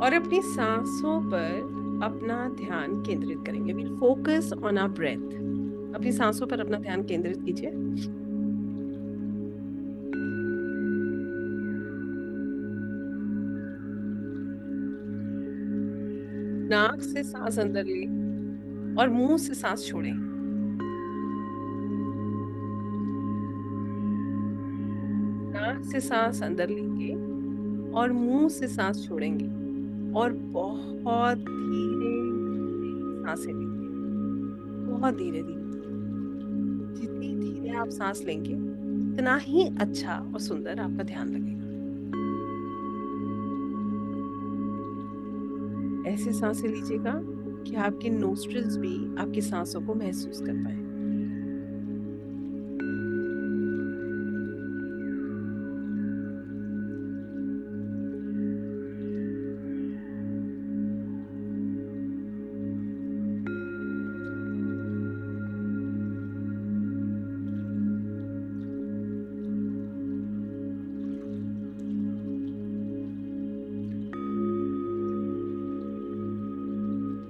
और अपनी सांसों पर अपना ध्यान केंद्रित करेंगे। Will focus on our breath. अपनी सांसों पर अपना ध्यान केंद्रित कीजिए। नाक से सांस अंदर ले और मुंह से सांस छोड़ें। नाक से सांस अंदर लेंगे और मुंह से सांस छोड़ेंगे और बहुत धीरे धीरे सांसें लेंगे। बहुत धीरे धीरे। जितनी धीरे आप सांस लेंगे उतना ही अच्छा और सुंदर आपका ध्यान लगेगा। ऐसे सांसें लीजिएगा कि आपके नोस्ट्रिल्स भी आपकी सांसों को महसूस कर पाए।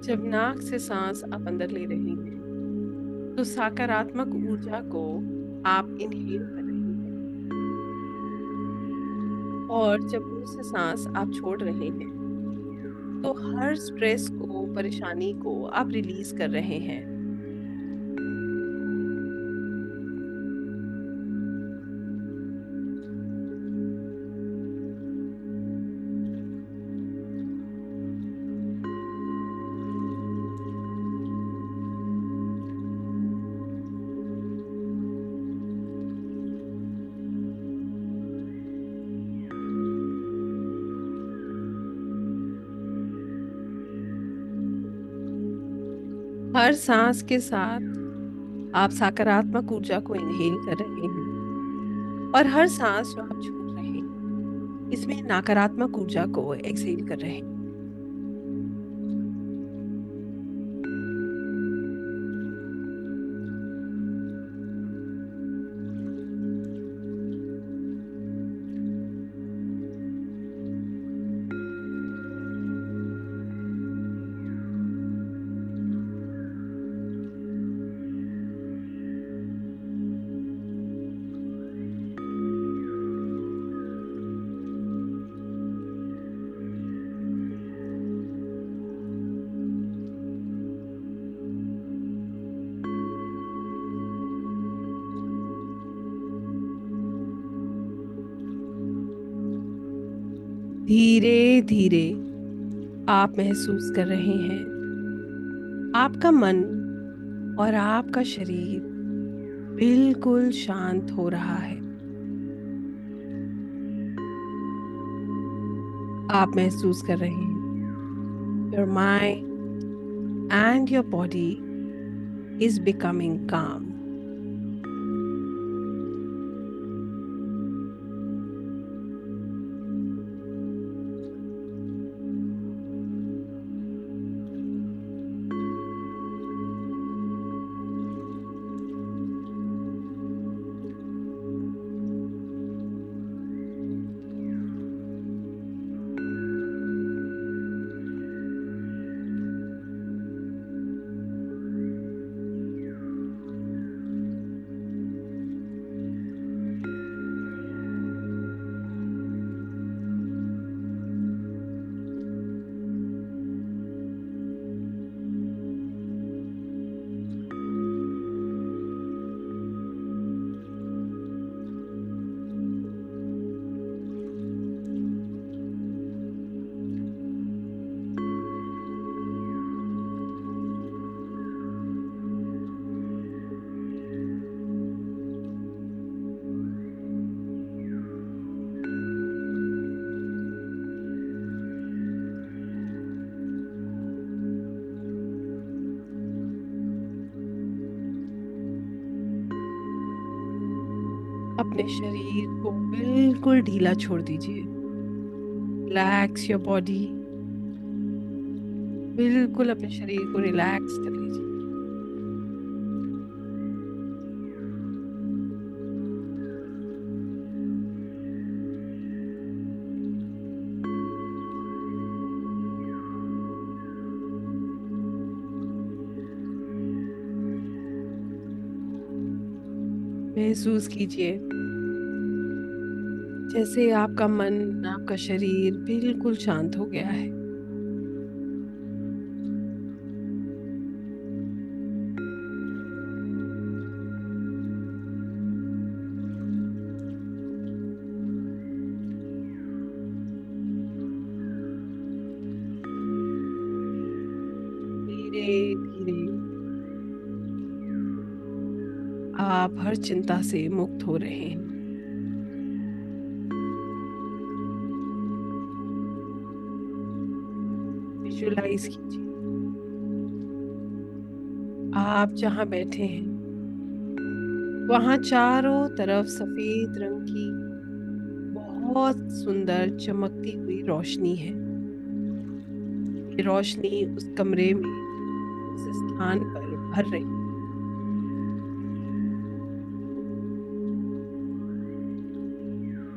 जब नाक से सांस आप अंदर ले रहे हैं तो सकारात्मक ऊर्जा को आप इनहेल कर रहे हैं, और जब मुंह से सांस आप छोड़ रहे हैं तो हर स्ट्रेस को, परेशानी को आप रिलीज कर रहे हैं। हर सांस के साथ आप सकारात्मक ऊर्जा को इनहेल कर रहे हैं, और हर सांस जो आप छोड़ रहे हैं इसमें नकारात्मक ऊर्जा को एक्सहेल कर रहे हैं। धीरे धीरे आप महसूस कर रहे हैं आपका मन और आपका शरीर बिल्कुल शांत हो रहा है। आप महसूस कर रहे हैं your mind and your body is becoming काम। अपने शरीर को बिल्कुल ढीला छोड़ दीजिए। Relax your body. बिल्कुल अपने शरीर को रिलैक्स कर लीजिए। महसूस कीजिए जैसे आपका मन, आपका शरीर बिल्कुल शांत हो गया है। धीरे धीरे आप हर चिंता से मुक्त हो रहे हैं। विजुलाइज कीजिए आप जहाँ बैठे हैं वहाँ चारों तरफ सफेद रंग की बहुत सुंदर चमकती हुई रोशनी है। ये रोशनी उस कमरे में, उस स्थान पर भर रही है।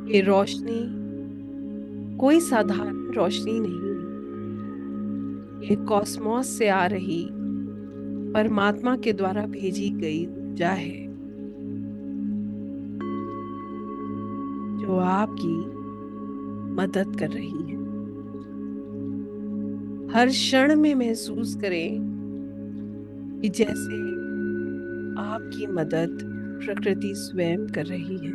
ये रोशनी कोई साधारण रोशनी नहीं है। ये कॉस्मोस से आ रही परमात्मा के द्वारा भेजी गई ऊर्जा है जो आपकी मदद कर रही है। हर क्षण में महसूस करें कि जैसे आपकी मदद प्रकृति स्वयं कर रही है।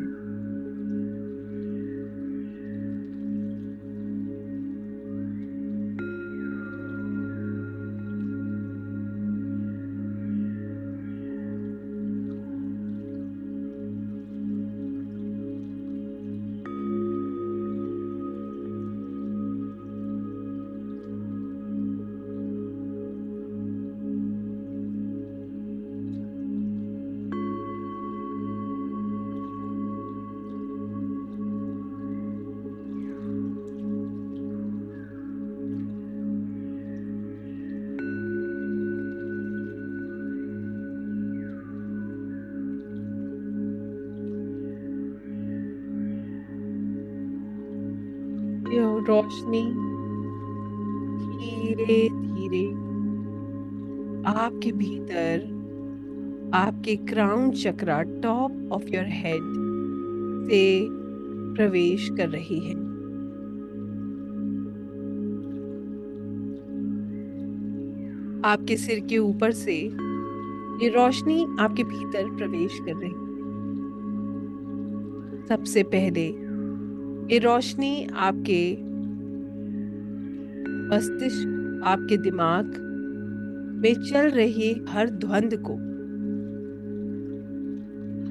यह रोशनी धीरे धीरे आपके भीतर, आपके crown chakra, top of your head से प्रवेश कर रही है। आपके सिर के ऊपर से ये रोशनी आपके भीतर प्रवेश कर रही है। सबसे पहले ये रोशनी आपके मस्तिष्क, आपके दिमाग में चल रही हर द्वंद को,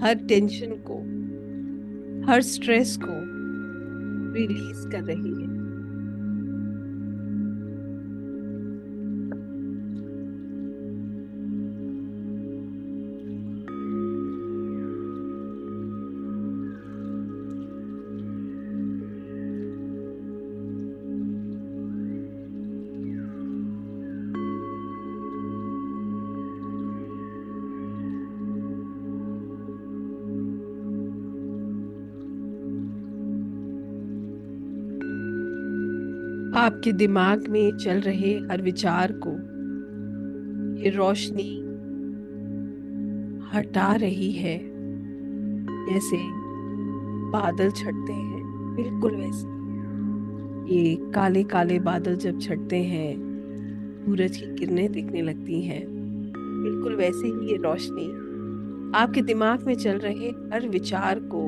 हर टेंशन को, हर स्ट्रेस को रिलीज कर रही है। आपके दिमाग में चल रहे हर विचार को ये रोशनी हटा रही है। जैसे बादल छटते हैं, बिल्कुल वैसे ये काले काले बादल जब छटते हैं, सूरज की किरणें दिखने लगती हैं, बिल्कुल वैसे ही ये रोशनी आपके दिमाग में चल रहे हर विचार को,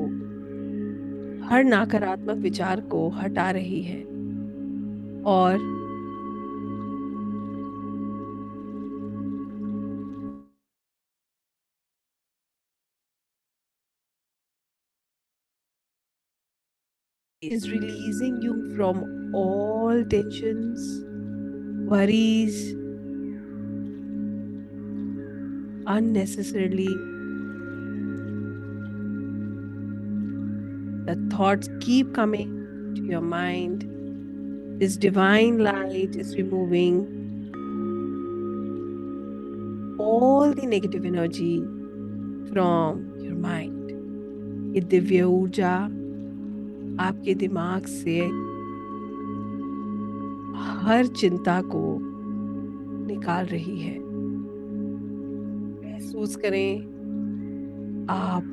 हर नकारात्मक विचार को हटा रही है और is releasing you from all tensions, worries, unnecessarily. The thoughts keep coming to your mind. This divine light is removing all the negative energy from your mind. ये दिव्य ऊर्जा आपके दिमाग से हर चिंता को निकाल रही है। महसूस करें आप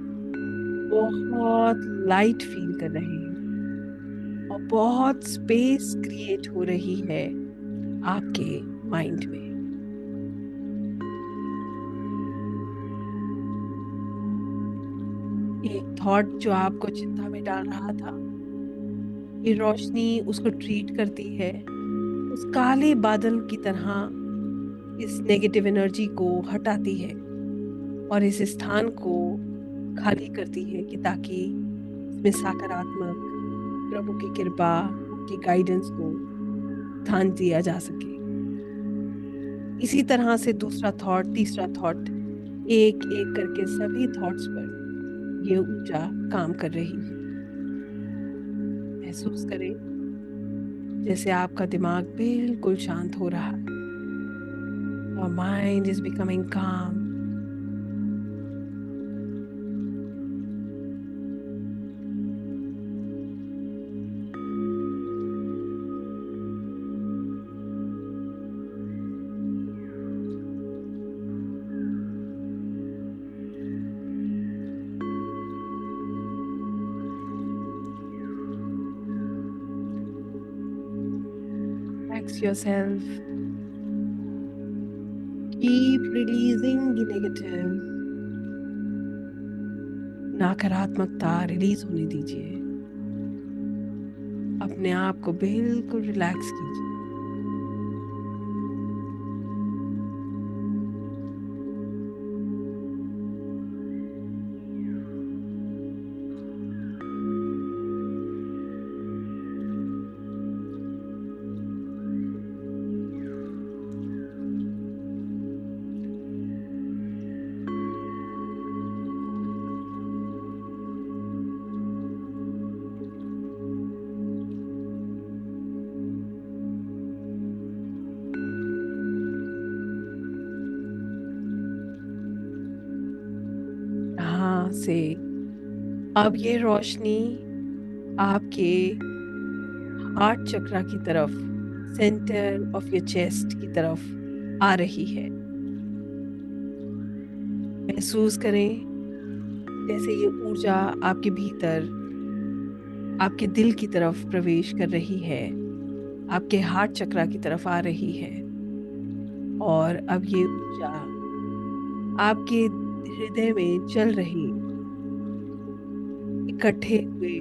बहुत लाइट फील कर रहे हैं और बहुत स्पेस क्रिएट हो रही है आपके माइंड में। एक थॉट जो आपको चिंता में डाल रहा था, ये रोशनी उसको ट्रीट करती है उस काले बादल की तरह, इस नेगेटिव एनर्जी को हटाती है और इस स्थान को खाली करती है कि ताकि इसमें सकारात्मक प्रभु की कृपा, उनकी गाइडेंस को स्थान दिया जा सके। इसी तरह से दूसरा थॉट, तीसरा थॉट, एक एक करके सभी थॉट्स पर ये ऊर्जा काम कर रही है। महसूस करें जैसे आपका दिमाग बिल्कुल शांत हो रहा है। Your mind is becoming calm. Relax yourself. Keep releasing the negative. नकारात्मकता रिलीज होने दीजिए। अपने आप को बिल्कुल रिलैक्स कीजिए। यहाँ से अब ये रोशनी आपके हार्ट चक्रा की तरफ, सेंटर ऑफ योर चेस्ट की तरफ आ रही है। महसूस करें जैसे ये ऊर्जा आपके भीतर, आपके दिल की तरफ प्रवेश कर रही है, आपके हार्ट चक्रा की तरफ आ रही है। और अब ये ऊर्जा आपके हृदय में चल रही, इकट्ठे हुए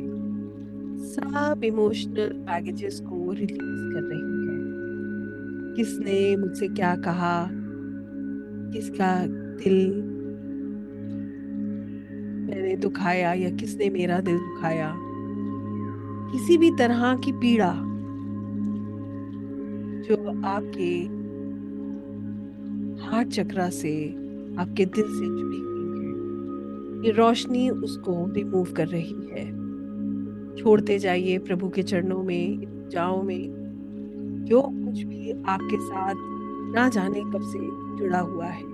सब इमोशनल बैगेजेस को रिलीज कर रही है। किसने मुझसे क्या कहा, किसका दिल मैंने दुखाया या किसने मेरा दिल दुखाया, किसी भी तरह की पीड़ा जो आपके हार्ट चक्रा से, आपके दिल से जुड़ी हुई है, ये रोशनी उसको रिमूव कर रही है। छोड़ते जाइए प्रभु के चरणों में, इन ऊर्जाओं में जो कुछ भी आपके साथ ना जाने कब से जुड़ा हुआ है।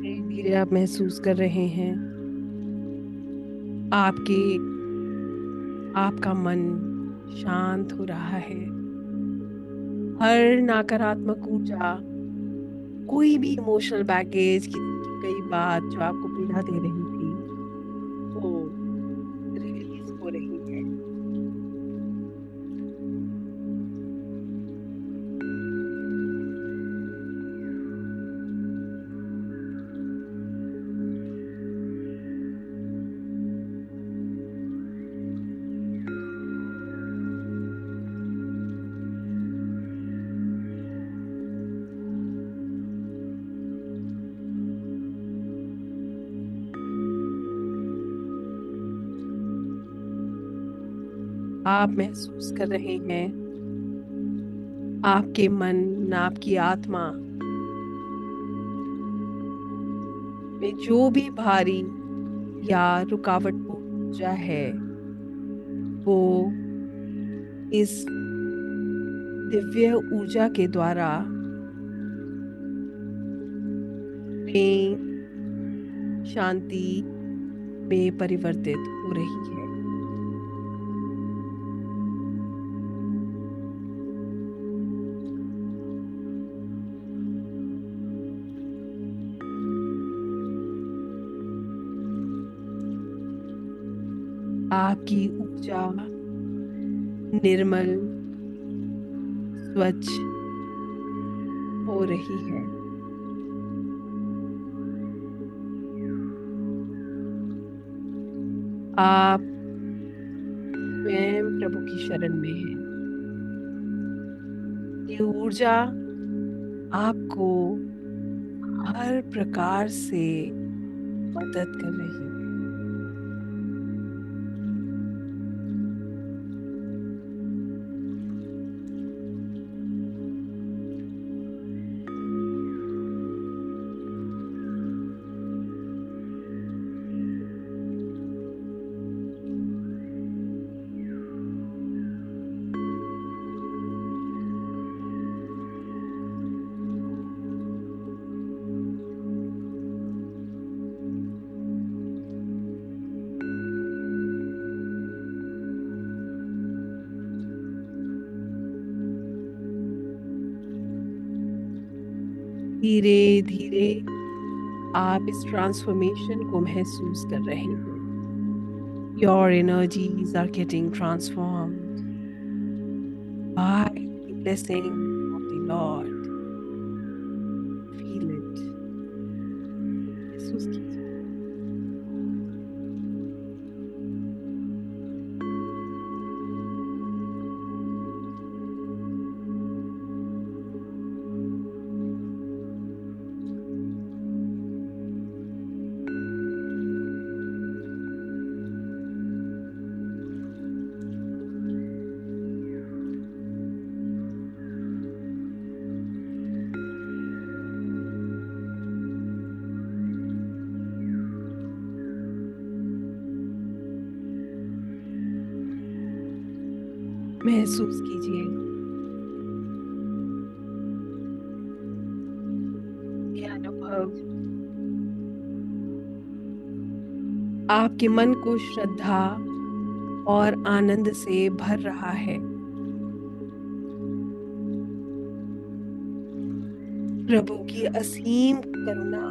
धीरे धीरे आप महसूस कर रहे हैं आपके आपका मन शांत हो रहा है। हर नकारात्मक ऊर्जा, कोई भी इमोशनल बैगेज की कई बात जो आपको पीड़ा दे रही थी, वो रिलीज हो रही है। आप महसूस कर रहे हैं आपके मन, आपकी आत्मा में जो भी भारी या रुकावटपूर्ण ऊर्जा है, वो इस दिव्य ऊर्जा के द्वारा प्रेम, शांति में परिवर्तित हो रही है। आपकी ऊर्जा निर्मल, स्वच्छ हो रही है। आप स्वयं प्रभु की शरण में हैं। ये ऊर्जा आपको हर प्रकार से मदद कर रही है। धीरे धीरे आप इस ट्रांसफॉर्मेशन को महसूस कर रहे हैं। Your energies are getting transformed by the blessing of the Lord. Feel it. महसूस कीजिए। महसूस कीजिए ये अनुभव आपके मन को श्रद्धा और आनंद से भर रहा है। प्रभु की असीम करुणा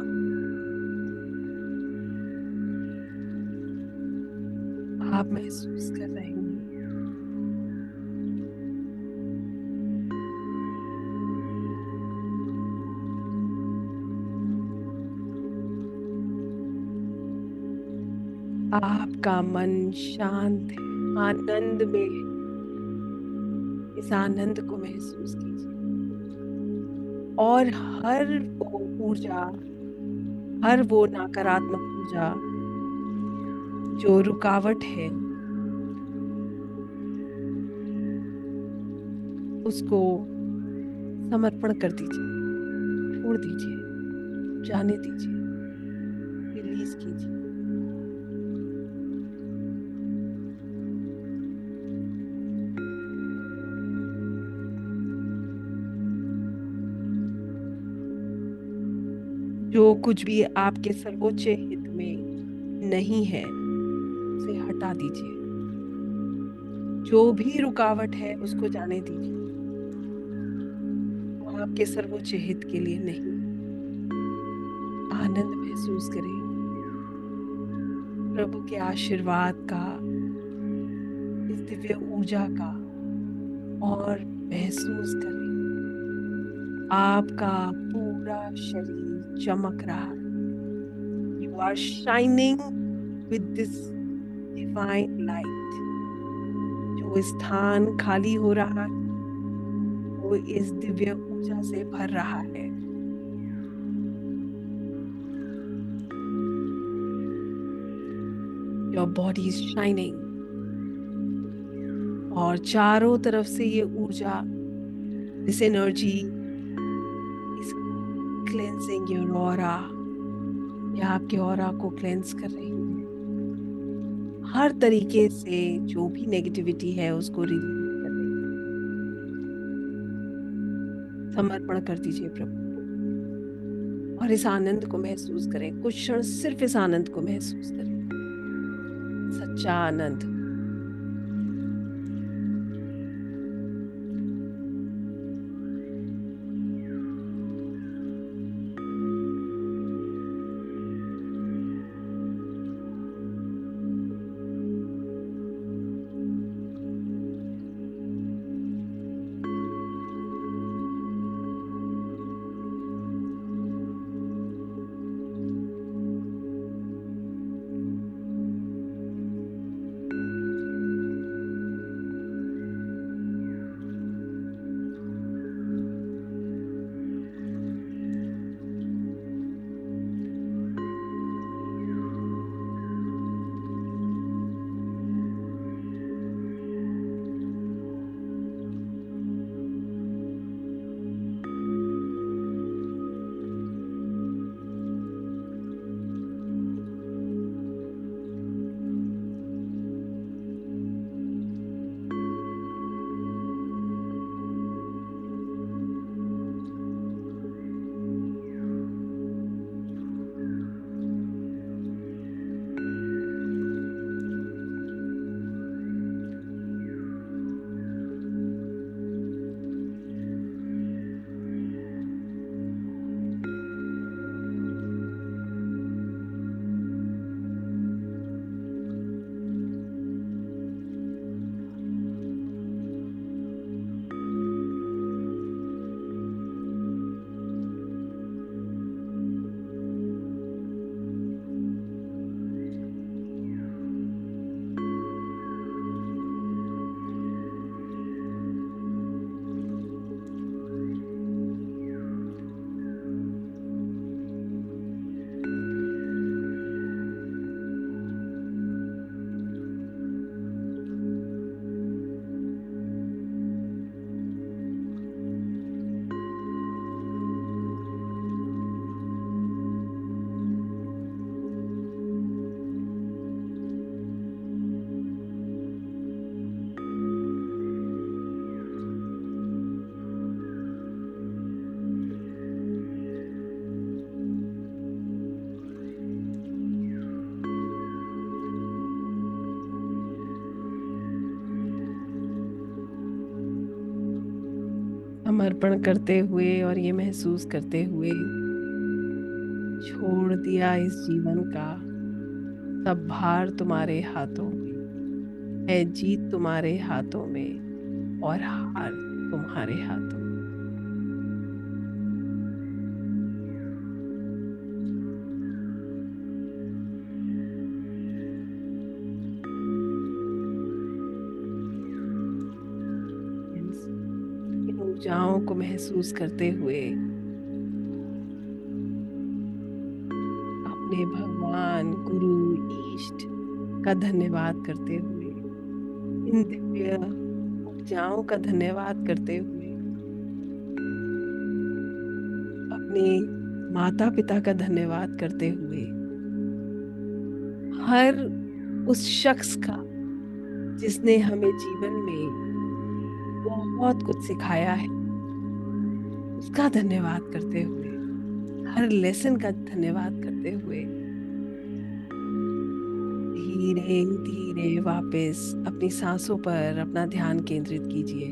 आप महसूस कर रहे हैं। आपका मन शांत है, आनंद में है। इस आनंद को महसूस कीजिए और हर वो ऊर्जा, हर वो नकारात्मक ऊर्जा जो रुकावट है, उसको समर्पण कर दीजिए, छोड़ दीजिए, जाने दीजिए, रिलीज कीजिए। जो कुछ भी आपके सर्वोच्च हित में नहीं है, उसे हटा दीजिए। जो भी रुकावट है, उसको जाने दीजिए। वो आपके सर्वोच्च हित के लिए नहीं। आनंद महसूस करें प्रभु के आशीर्वाद का, इस दिव्य ऊर्जा का, और महसूस करें आपका पूरा शरीर चमक रहा है। You are shining with this divine light. जो स्थान खाली हो रहा है, वो इस दिव्य ऊर्जा से भर रहा है। Your body is shining और चारों तरफ से ये ऊर्जा, this energy is cleansing your aura. ये आपके ऑरा को क्लेंस कर रही है, हर तरीके से जो भी नेगेटिविटी है उसको रिलीज कर रही है। समर्पण कर दीजिए प्रभु को और इस आनंद को महसूस करें। कुछ क्षण सिर्फ इस आनंद को महसूस करें, सच्चा आनंद। समर्पण करते हुए और ये महसूस करते हुए छोड़ दिया इस जीवन का सब भार तुम्हारे हाथों में है, जीत तुम्हारे हाथों में और हार तुम्हारे हाथों में। इन ऊर्जाओं को महसूस करते हुए अपने भगवान, गुरु, इष्ट का धन्यवाद करते हुए, इन दिव्य ऊर्जाओं का धन्यवाद करते हुए, अपने माता पिता का धन्यवाद करते हुए, हर उस शख्स का जिसने हमें जीवन में बहुत कुछ सिखाया है उसका धन्यवाद करते हुए, हर लेसन का धन्यवाद करते हुए धीरे धीरे वापस अपनी सांसों पर अपना ध्यान केंद्रित कीजिए।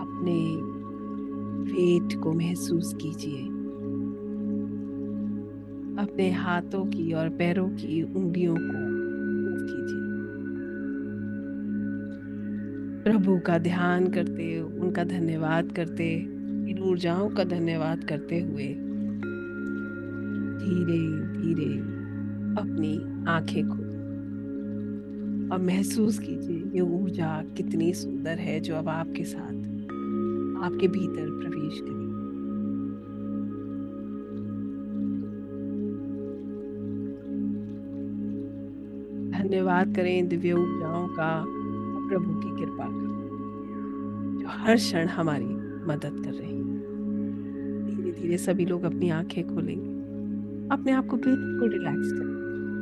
अपने पेट को महसूस कीजिए, अपने हाथों की और पैरों की उंगलियों को मूव कीजिए। प्रभु का ध्यान करते, उनका धन्यवाद करते, इन ऊर्जाओं का धन्यवाद करते हुए धीरे धीरे अपनी आंखें खोलें और महसूस कीजिए ये ऊर्जा कितनी सुंदर है जो अब आपके साथ आपके भीतर प्रवेश करेगी। धन्यवाद करें दिव्य ऊर्जाओं का और प्रभु की कृपा का, जो हर क्षण हमारी मदद कर रही है। धीरे धीरे सभी लोग अपनी आंखें खोलेंगे, अपने आप को बिल्कुल रिलैक्स करें।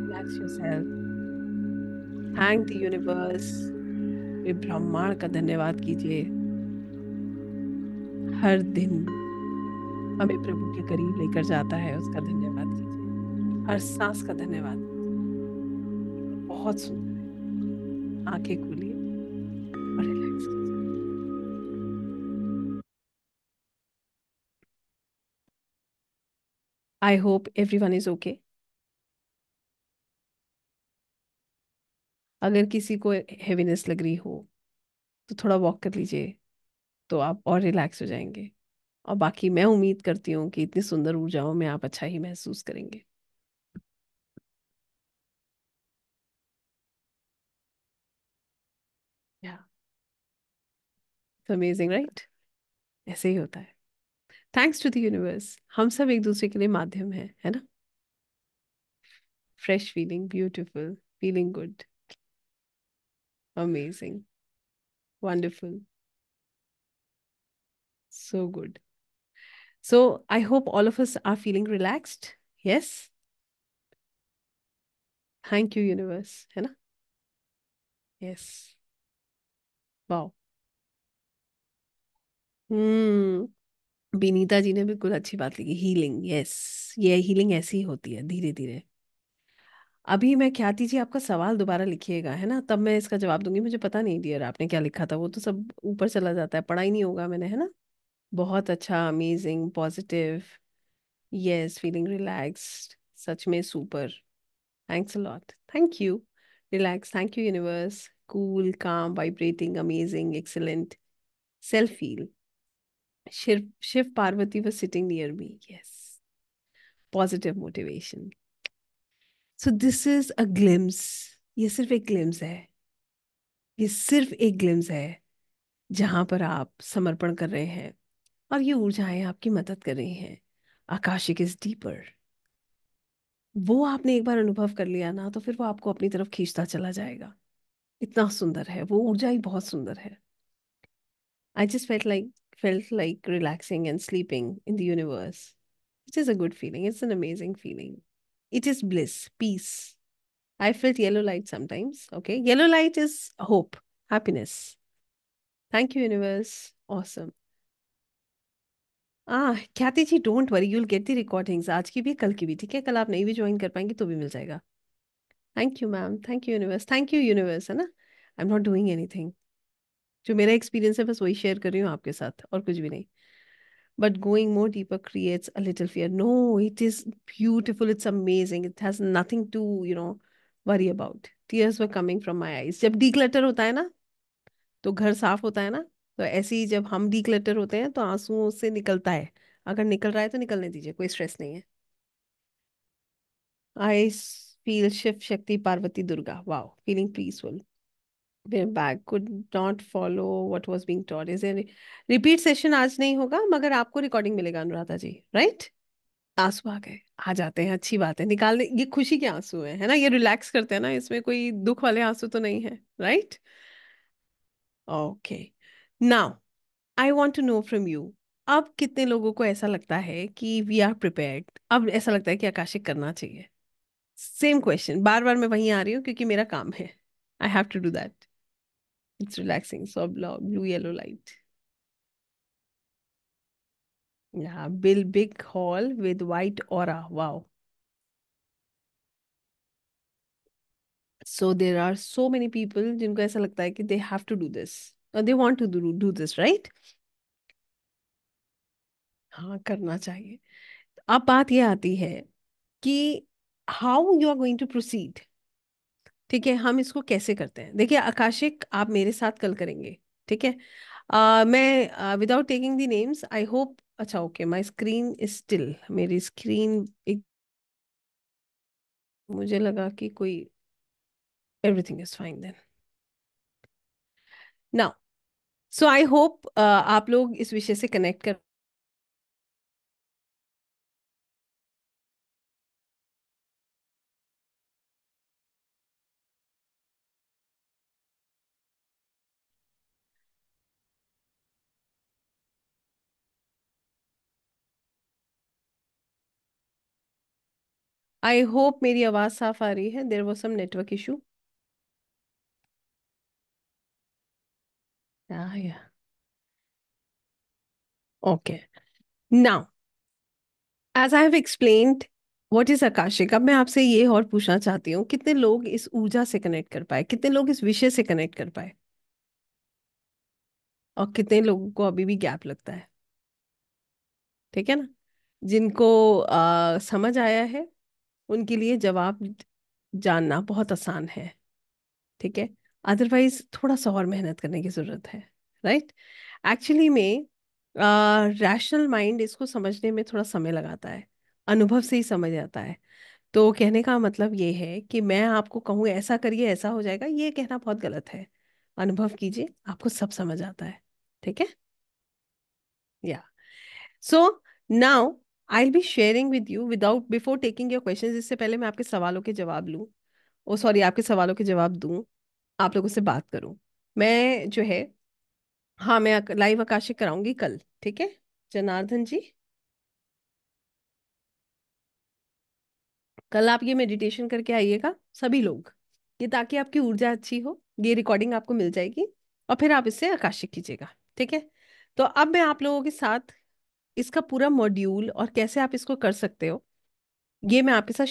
Relax yourself. Thank the universe. ये ब्रह्मांड का धन्यवाद कीजिए। हर दिन हमें प्रभु के करीब लेकर जाता है, उसका धन्यवाद कीजिए। हर सांस का धन्यवाद कीजिए। बहुत सुंदर है। आंखें खोलिए और रिलैक्स कीजिए। I hope everyone is okay. अगर किसी को हेवीनेस लग रही हो तो थोड़ा वॉक कर लीजिए, तो आप और रिलैक्स हो जाएंगे। और बाकी मैं उम्मीद करती हूँ कि इतनी सुंदर ऊर्जाओं में आप अच्छा ही महसूस करेंगे। या अमेजिंग, राइट? ऐसे ही होता है। थैंक्स टू द यूनिवर्स, हम सब एक दूसरे के लिए माध्यम है ना? Fresh feeling, beautiful, feeling good, amazing, wonderful, so good. So I hope all of us are feeling relaxed. Yes. Thank you universe, है ना? Yes. Wow. Hmm. Vinita ji ने बिल्कुल अच्छी बात लिखी, हीलिंग। यस, ये हीलिंग ऐसी ही होती है, धीरे धीरे। अभी मैं ख्याति जी आपका सवाल दोबारा लिखिएगा, है ना? तब मैं इसका जवाब दूंगी। मुझे पता नहीं डियर आपने क्या लिखा था, वो तो सब ऊपर चला जाता है, पढ़ा ही नहीं होगा मैंने, है ना? बहुत अच्छा, amazing, positive. Yes, feeling relaxed. सच में super. Thanks a lot, thank you. Relax, thank you universe. Cool, calm, vibrating, amazing, excellent, self feel. Shiv Parvati was sitting near me. Yes. Positive motivation. So this is a glimpse. ये सिर्फ एक glimpse है। ये सिर्फ एक glimpse है जहां पर आप समर्पण कर रहे हैं और ये ऊर्जाएं आपकी मदद कर रही हैं। Akashic is deeper. वो आपने एक बार अनुभव कर लिया ना, तो फिर वो आपको अपनी तरफ खींचता चला जाएगा। इतना सुंदर है वो ऊर्जा ही, बहुत सुंदर है। I just felt like relaxing and sleeping in the universe, which is a good feeling. It's an amazing feeling. It is bliss, peace. I felt yellow light sometimes. Okay, yellow light is hope, happiness. Thank you, universe. Awesome. Khyati ji, don't worry, you'll get the recordings, आज की भी कल की भी, ठीक है? कल आप नहीं भी ज्वाइन कर पाएंगे तो भी मिल जाएगा। Thank you ma'am, thank you universe, thank you universe, है ना? I am not doing anything. जो मेरा एक्सपीरियंस है बस वही शेयर कर रही हूँ आपके साथ, और कुछ भी नहीं। But going more deeper creates a little fear. No, it is beautiful. It's amazing. It has nothing to, worry about. Tears were coming from my eyes. जब declutter होता है ना, तो घर साफ होता है ना, तो ऐसे ही जब हम declutter होते हैं तो आंसुओं से निकलता है। अगर निकल रहा है तो निकलने दीजिए, कोई स्ट्रेस नहीं है। I feel Shiv Shakti Parvati Durga. Wow, feeling peaceful. We're back. Could not follow what was being taught. Is there repeat session आज नहीं होगा, मगर आपको रिकॉर्डिंग मिलेगा अनुराधा जी, राइट? आंसू आ गए, आ जाते हैं, अच्छी बात है, निकालने, ये खुशी के आंसू है ना? ये रिलैक्स करते हैं ना, इसमें कोई दुख वाले आंसू तो नहीं है, right? Okay. Now I want to know from you, अब कितने लोगों को ऐसा लगता है कि वी आर प्रिपेयर्ड? अब ऐसा लगता है कि आकाशिक करना चाहिए? सेम क्वेश्चन, बार बार मैं वहीं आ रही हूँ क्योंकि मेरा काम है। I have to do that. It's relaxing, so blue yellow light. या big hall with white aura, wow. So there are so many people जिनको ऐसा लगता है कि they have to do this, they want to do this, right? हाँ, करना चाहिए। अब बात ये आती है कि how you are going to proceed. ठीक है, हम इसको कैसे करते हैं? देखिए आकाशिक आप मेरे साथ कल करेंगे, ठीक है? मैं without taking the names, I hope, अच्छा okay, my screen is still, मेरी स्क्रीन एक, मुझे लगा कि कोई, everything is fine then. Now, so I hope आप लोग इस विषय से कनेक्ट कर आई होप मेरी आवाज साफ आ रही है। There was some network issue. या okay, now as I have explained what is Akashic, अब मैं आपसे ये और पूछना चाहती हूँ, कितने लोग इस ऊर्जा से कनेक्ट कर पाए, कितने लोग इस विषय से कनेक्ट कर पाए, और कितने लोगों को अभी भी गैप लगता है? ठीक है ना? जिनको समझ आया है उनके लिए जवाब जानना बहुत आसान है। ठीक है, अदरवाइज थोड़ा सा और मेहनत करने की जरूरत है। राइट? एक्चुअली में रैशनल माइंड इसको समझने में थोड़ा समय लगाता है, अनुभव से ही समझ आता है। तो कहने का मतलब ये है कि मैं आपको कहूँ ऐसा करिए ऐसा हो जाएगा, ये कहना बहुत गलत है। अनुभव कीजिए, आपको सब समझ आता है। ठीक है? या so now I will be sharing with you without before taking your questions, इससे पहले मैं आपके सवालों के जवाब लूँ, ओ सॉरी, आपके सवालों के जवाब दूं, आप लोगों से बात करूं, मैं जो है, हाँ मैं लाइव आकाशिक कराऊंगी कल। ठीक है जनार्दन जी? कल आप ये मेडिटेशन करके आइएगा सभी लोग, ये ताकि आपकी ऊर्जा अच्छी हो, ये रिकॉर्डिंग आपको मिल जाएगी, और फिर आप इससे आकाशिक कीजिएगा। ठीक है? तो अब मैं आप लोगों के साथ इसका पूरा मॉड्यूल और कैसे आप इसको कर सकते हो, ये मैं आपके साथ